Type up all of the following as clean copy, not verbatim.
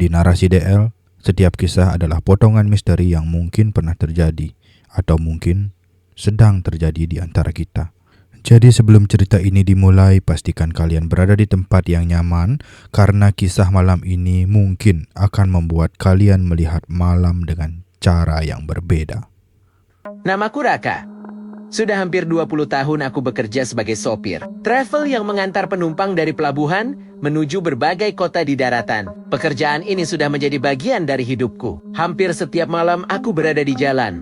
Di narasi DL, setiap kisah adalah potongan misteri yang mungkin pernah terjadi atau mungkin sedang terjadi di antara kita. Jadi sebelum cerita ini dimulai, pastikan kalian berada di tempat yang nyaman karena kisah malam ini mungkin akan membuat kalian melihat malam dengan cara yang berbeda. Namaku Raka. Sudah hampir 20 tahun aku bekerja sebagai sopir travel yang mengantar penumpang dari pelabuhan menuju berbagai kota di daratan. Pekerjaan ini sudah menjadi bagian dari hidupku. Hampir setiap malam aku berada di jalan,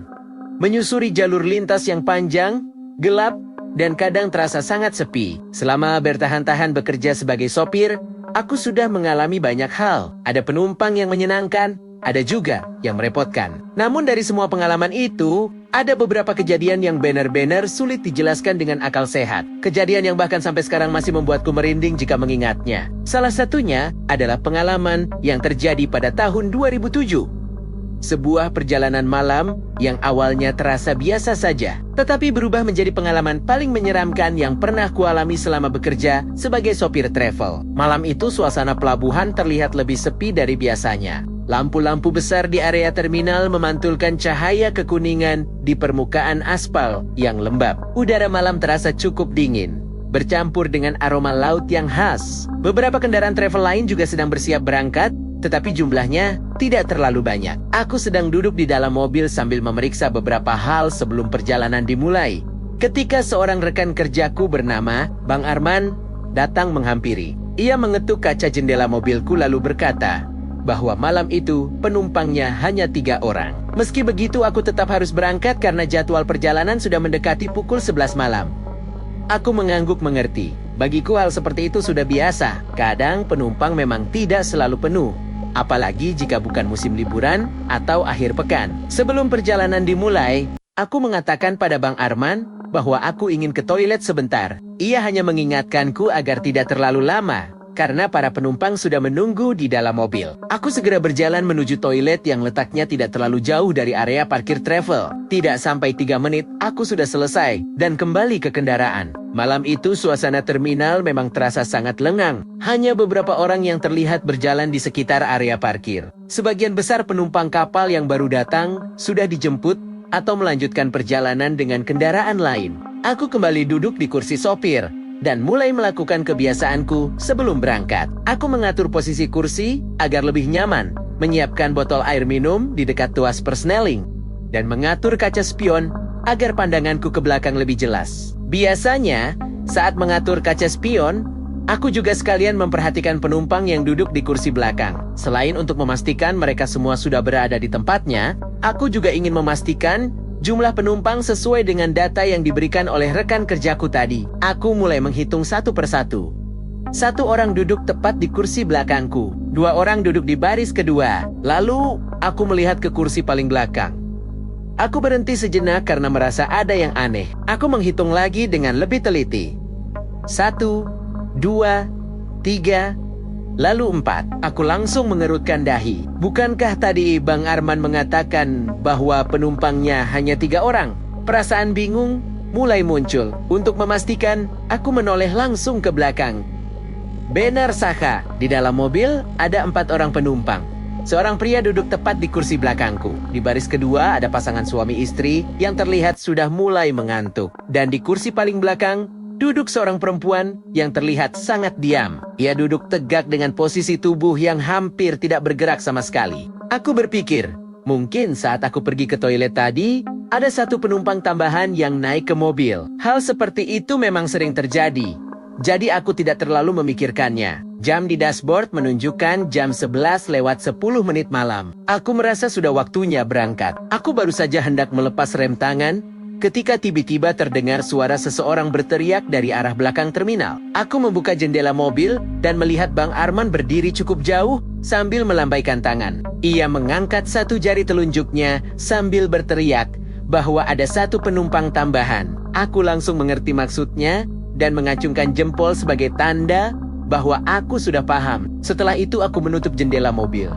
menyusuri jalur lintas yang panjang, gelap, dan kadang terasa sangat sepi. Selama bertahan-tahan bekerja sebagai sopir, aku sudah mengalami banyak hal. Ada penumpang yang menyenangkan, ada juga yang merepotkan. Namun dari semua pengalaman itu, ada beberapa kejadian yang benar-benar sulit dijelaskan dengan akal sehat. Kejadian yang bahkan sampai sekarang masih membuatku merinding jika mengingatnya. Salah satunya adalah pengalaman yang terjadi pada tahun 2007. Sebuah perjalanan malam yang awalnya terasa biasa saja, tetapi berubah menjadi pengalaman paling menyeramkan yang pernah kualami selama bekerja sebagai sopir travel. Malam itu suasana pelabuhan terlihat lebih sepi dari biasanya. Lampu-lampu besar di area terminal memantulkan cahaya kekuningan di permukaan aspal yang lembab. Udara malam terasa cukup dingin, bercampur dengan aroma laut yang khas. Beberapa kendaraan travel lain juga sedang bersiap berangkat, tetapi jumlahnya tidak terlalu banyak. Aku sedang duduk di dalam mobil sambil memeriksa beberapa hal sebelum perjalanan dimulai, ketika seorang rekan kerjaku bernama Bang Arman datang menghampiri. Ia mengetuk kaca jendela mobilku lalu berkata bahwa malam itu penumpangnya hanya 3 orang. Meski begitu, aku tetap harus berangkat karena jadwal perjalanan sudah mendekati pukul 11 malam. Aku mengangguk mengerti. Bagiku hal seperti itu sudah biasa. Kadang penumpang memang tidak selalu penuh, apalagi jika bukan musim liburan atau akhir pekan. Sebelum perjalanan dimulai, aku mengatakan pada Bang Arman bahwa aku ingin ke toilet sebentar. Ia hanya mengingatkanku agar tidak terlalu lama, karena para penumpang sudah menunggu di dalam mobil. Aku segera berjalan menuju toilet yang letaknya tidak terlalu jauh dari area parkir travel. Tidak sampai 3 menit, aku sudah selesai dan kembali ke kendaraan. Malam itu suasana terminal memang terasa sangat lengang. Hanya beberapa orang yang terlihat berjalan di sekitar area parkir. Sebagian besar penumpang kapal yang baru datang sudah dijemput atau melanjutkan perjalanan dengan kendaraan lain. Aku kembali duduk di kursi sopir dan mulai melakukan kebiasaanku sebelum berangkat. Aku mengatur posisi kursi agar lebih nyaman, menyiapkan botol air minum di dekat tuas persneling, dan mengatur kaca spion agar pandanganku ke belakang lebih jelas. Biasanya, saat mengatur kaca spion, aku juga sekalian memperhatikan penumpang yang duduk di kursi belakang. Selain untuk memastikan mereka semua sudah berada di tempatnya, aku juga ingin memastikan jumlah penumpang sesuai dengan data yang diberikan oleh rekan kerjaku tadi. Aku mulai menghitung satu persatu. 1 orang duduk tepat di kursi belakangku. 2 orang duduk di baris kedua. Lalu, aku melihat ke kursi paling belakang. Aku berhenti sejenak karena merasa ada yang aneh. Aku menghitung lagi dengan lebih teliti. 1, 2, 3, lalu 4. Aku langsung mengerutkan dahi. Bukankah tadi Bang Arman mengatakan bahwa penumpangnya hanya 3 orang? Perasaan bingung mulai muncul. Untuk memastikan, aku menoleh langsung ke belakang. Benar Saka, di dalam mobil ada 4 orang penumpang. Seorang pria duduk tepat di kursi belakangku. Di baris kedua ada pasangan suami istri yang terlihat sudah mulai mengantuk. Dan di kursi paling belakang duduk seorang perempuan yang terlihat sangat diam. Ia duduk tegak dengan posisi tubuh yang hampir tidak bergerak sama sekali. Aku berpikir, mungkin saat aku pergi ke toilet tadi, ada 1 penumpang tambahan yang naik ke mobil. Hal seperti itu memang sering terjadi. Jadi aku tidak terlalu memikirkannya. Jam di dashboard menunjukkan jam 11 lewat 10 menit malam. Aku merasa sudah waktunya berangkat. Aku baru saja hendak melepas rem tangan ketika tiba-tiba terdengar suara seseorang berteriak dari arah belakang terminal. Aku membuka jendela mobil dan melihat Bang Arman berdiri cukup jauh sambil melambaikan tangan. Ia mengangkat 1 jari telunjuknya sambil berteriak bahwa ada 1 penumpang tambahan. Aku langsung mengerti maksudnya dan mengacungkan jempol sebagai tanda bahwa aku sudah paham. Setelah itu aku menutup jendela mobil,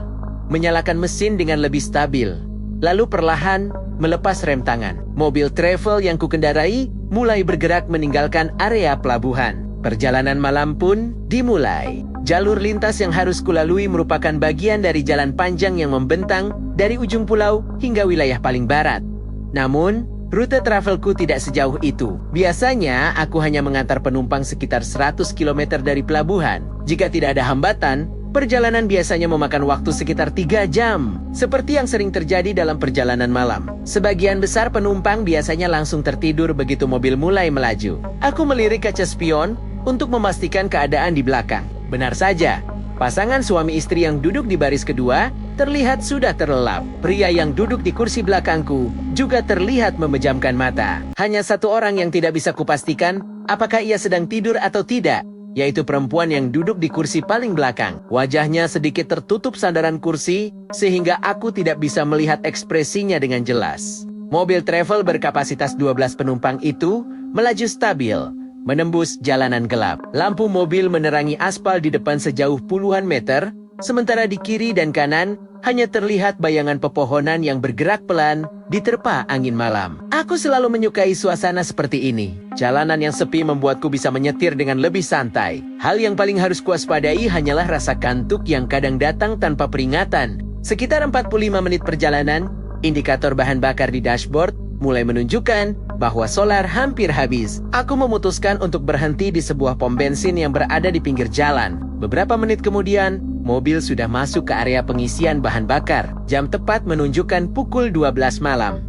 menyalakan mesin dengan lebih stabil, lalu perlahan melepas rem tangan. Mobil travel yang kukendarai mulai bergerak meninggalkan area pelabuhan. Perjalanan malam pun dimulai. Jalur lintas yang harus kulalui merupakan bagian dari jalan panjang yang membentang dari ujung pulau hingga wilayah paling barat. Namun, rute travelku tidak sejauh itu. Biasanya, aku hanya mengantar penumpang sekitar 100 km dari pelabuhan. Jika tidak ada hambatan, perjalanan biasanya memakan waktu sekitar 3 jam. Seperti yang sering terjadi dalam perjalanan malam. Sebagian besar penumpang biasanya langsung tertidur begitu mobil mulai melaju. Aku melirik kaca spion untuk memastikan keadaan di belakang. Benar saja, pasangan suami istri yang duduk di baris kedua terlihat sudah terlelap. Pria yang duduk di kursi belakangku juga terlihat memejamkan mata. Hanya satu orang yang tidak bisa kupastikan apakah ia sedang tidur atau tidak, yaitu perempuan yang duduk di kursi paling belakang. Wajahnya sedikit tertutup sandaran kursi, sehingga aku tidak bisa melihat ekspresinya dengan jelas. Mobil travel berkapasitas 12 penumpang itu melaju stabil, menembus jalanan gelap. Lampu mobil menerangi aspal di depan sejauh puluhan meter, sementara di kiri dan kanan hanya terlihat bayangan pepohonan yang bergerak pelan diterpa angin malam. Aku selalu menyukai suasana seperti ini. Jalanan yang sepi membuatku bisa menyetir dengan lebih santai. Hal yang paling harus kuwaspadai hanyalah rasa kantuk yang kadang datang tanpa peringatan. Sekitar 45 menit perjalanan, indikator bahan bakar di dashboard mulai menunjukkan bahwa solar hampir habis. Aku memutuskan untuk berhenti di sebuah pom bensin yang berada di pinggir jalan. Beberapa menit kemudian, mobil sudah masuk ke area pengisian bahan bakar. Jam tepat menunjukkan pukul 12 malam.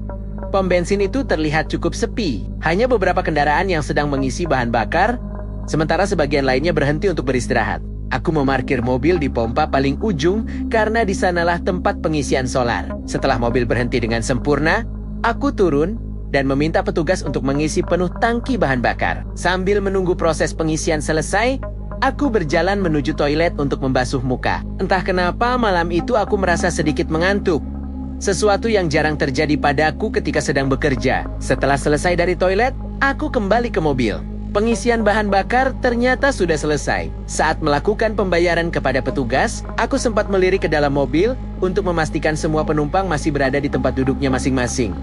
Pom bensin itu terlihat cukup sepi. Hanya beberapa kendaraan yang sedang mengisi bahan bakar, sementara sebagian lainnya berhenti untuk beristirahat. Aku memarkir mobil di pompa paling ujung karena di sanalah tempat pengisian solar. Setelah mobil berhenti dengan sempurna, aku turun dan meminta petugas untuk mengisi penuh tangki bahan bakar. Sambil menunggu proses pengisian selesai, aku berjalan menuju toilet untuk membasuh muka. Entah kenapa malam itu aku merasa sedikit mengantuk. Sesuatu yang jarang terjadi padaku ketika sedang bekerja. Setelah selesai dari toilet, aku kembali ke mobil. Pengisian bahan bakar ternyata sudah selesai. Saat melakukan pembayaran kepada petugas, aku sempat melirik ke dalam mobil untuk memastikan semua penumpang masih berada di tempat duduknya masing-masing.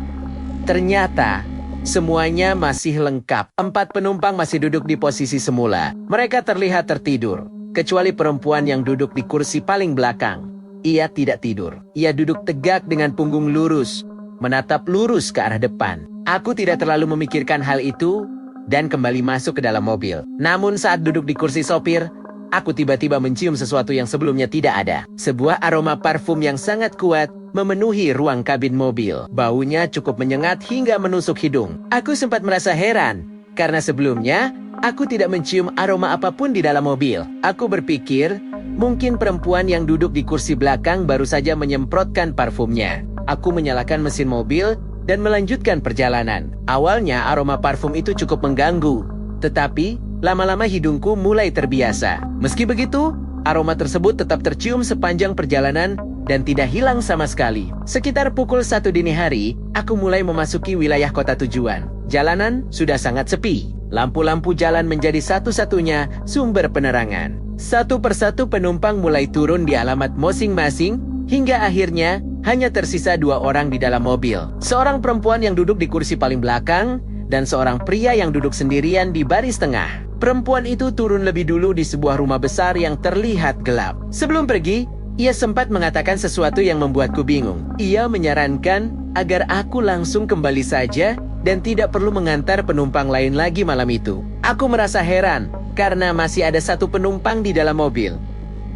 Ternyata, semuanya masih lengkap. 4 penumpang masih duduk di posisi semula. Mereka terlihat tertidur, kecuali perempuan yang duduk di kursi paling belakang. Ia tidak tidur. Ia duduk tegak dengan punggung lurus, menatap lurus ke arah depan. Aku tidak terlalu memikirkan hal itu dan kembali masuk ke dalam mobil. Namun saat duduk di kursi sopir, aku tiba-tiba mencium sesuatu yang sebelumnya tidak ada. Sebuah aroma parfum yang sangat kuat memenuhi ruang kabin mobil. Baunya cukup menyengat hingga menusuk hidung. Aku sempat merasa heran, karena sebelumnya aku tidak mencium aroma apapun di dalam mobil. Aku berpikir, mungkin perempuan yang duduk di kursi belakang baru saja menyemprotkan parfumnya. Aku menyalakan mesin mobil dan melanjutkan perjalanan. Awalnya aroma parfum itu cukup mengganggu, tetapi lama-lama hidungku mulai terbiasa. Meski begitu, aroma tersebut tetap tercium sepanjang perjalanan dan tidak hilang sama sekali. Sekitar pukul 1 dini hari, aku mulai memasuki wilayah kota tujuan. Jalanan sudah sangat sepi. Lampu-lampu jalan menjadi satu-satunya sumber penerangan. Satu persatu penumpang mulai turun di alamat masing-masing, hingga akhirnya hanya tersisa 2 orang di dalam mobil. Seorang perempuan yang duduk di kursi paling belakang dan seorang pria yang duduk sendirian di baris tengah. Perempuan itu turun lebih dulu di sebuah rumah besar yang terlihat gelap. Sebelum pergi, ia sempat mengatakan sesuatu yang membuatku bingung. Ia menyarankan agar aku langsung kembali saja dan tidak perlu mengantar penumpang lain lagi malam itu. Aku merasa heran karena masih ada 1 penumpang di dalam mobil.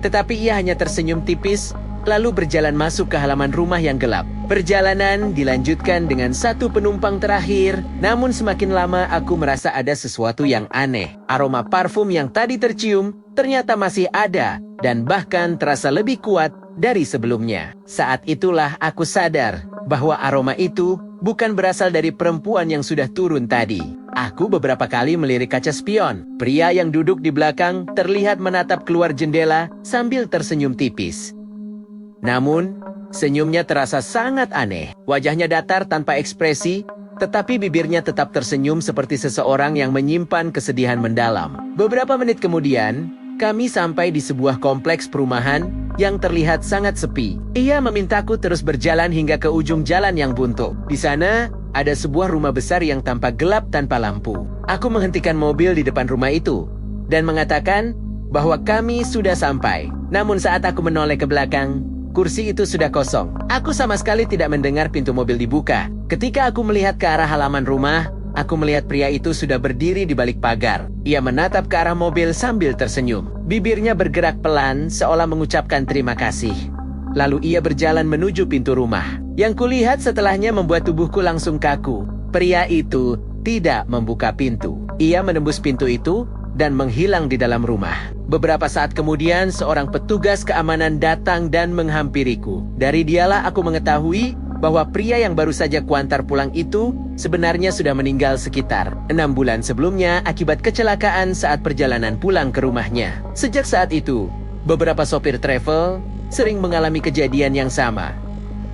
Tetapi ia hanya tersenyum tipis lalu berjalan masuk ke halaman rumah yang gelap. Perjalanan dilanjutkan dengan 1 penumpang terakhir, namun semakin lama aku merasa ada sesuatu yang aneh. Aroma parfum yang tadi tercium ternyata masih ada dan bahkan terasa lebih kuat dari sebelumnya. Saat itulah aku sadar bahwa aroma itu bukan berasal dari perempuan yang sudah turun tadi. Aku beberapa kali melirik kaca spion. Pria yang duduk di belakang terlihat menatap keluar jendela sambil tersenyum tipis. Namun, senyumnya terasa sangat aneh. Wajahnya datar tanpa ekspresi, tetapi bibirnya tetap tersenyum seperti seseorang yang menyimpan kesedihan mendalam. Beberapa menit kemudian, kami sampai di sebuah kompleks perumahan yang terlihat sangat sepi. Ia memintaku terus berjalan hingga ke ujung jalan yang buntu. Di sana, ada sebuah rumah besar yang tampak gelap tanpa lampu. Aku menghentikan mobil di depan rumah itu. dan mengatakan bahwa kami sudah sampai. Namun saat aku menoleh ke belakang, kursi itu sudah kosong. Aku sama sekali tidak mendengar pintu mobil dibuka. Ketika aku melihat ke arah halaman rumah, aku melihat pria itu sudah berdiri di balik pagar. Ia menatap ke arah mobil sambil tersenyum. Bibirnya bergerak pelan seolah mengucapkan terima kasih. Lalu ia berjalan menuju pintu rumah. Yang kulihat setelahnya membuat tubuhku langsung kaku. Pria itu tidak membuka pintu. Ia menembus pintu itu dan menghilang di dalam rumah. Beberapa saat kemudian, seorang petugas keamanan datang dan menghampiriku. Dari dialah aku mengetahui bahwa pria yang baru saja kuantar pulang itu sebenarnya sudah meninggal sekitar 6 bulan sebelumnya akibat kecelakaan saat perjalanan pulang ke rumahnya. Sejak saat itu, beberapa sopir travel sering mengalami kejadian yang sama.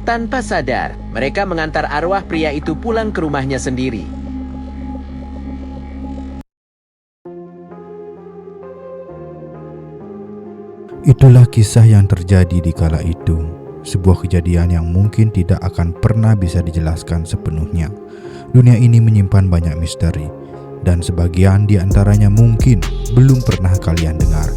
Tanpa sadar, mereka mengantar arwah pria itu pulang ke rumahnya sendiri. Itulah kisah yang terjadi di kala itu. Sebuah kejadian yang mungkin tidak akan pernah bisa dijelaskan sepenuhnya. Dunia ini menyimpan banyak misteri, dan sebagian di antaranya mungkin belum pernah kalian dengar.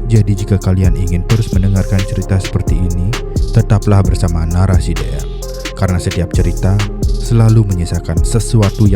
Jadi jika kalian ingin terus mendengarkan cerita seperti ini, tetaplah bersama Narasi DM. Karena setiap cerita selalu menyisakan sesuatu yang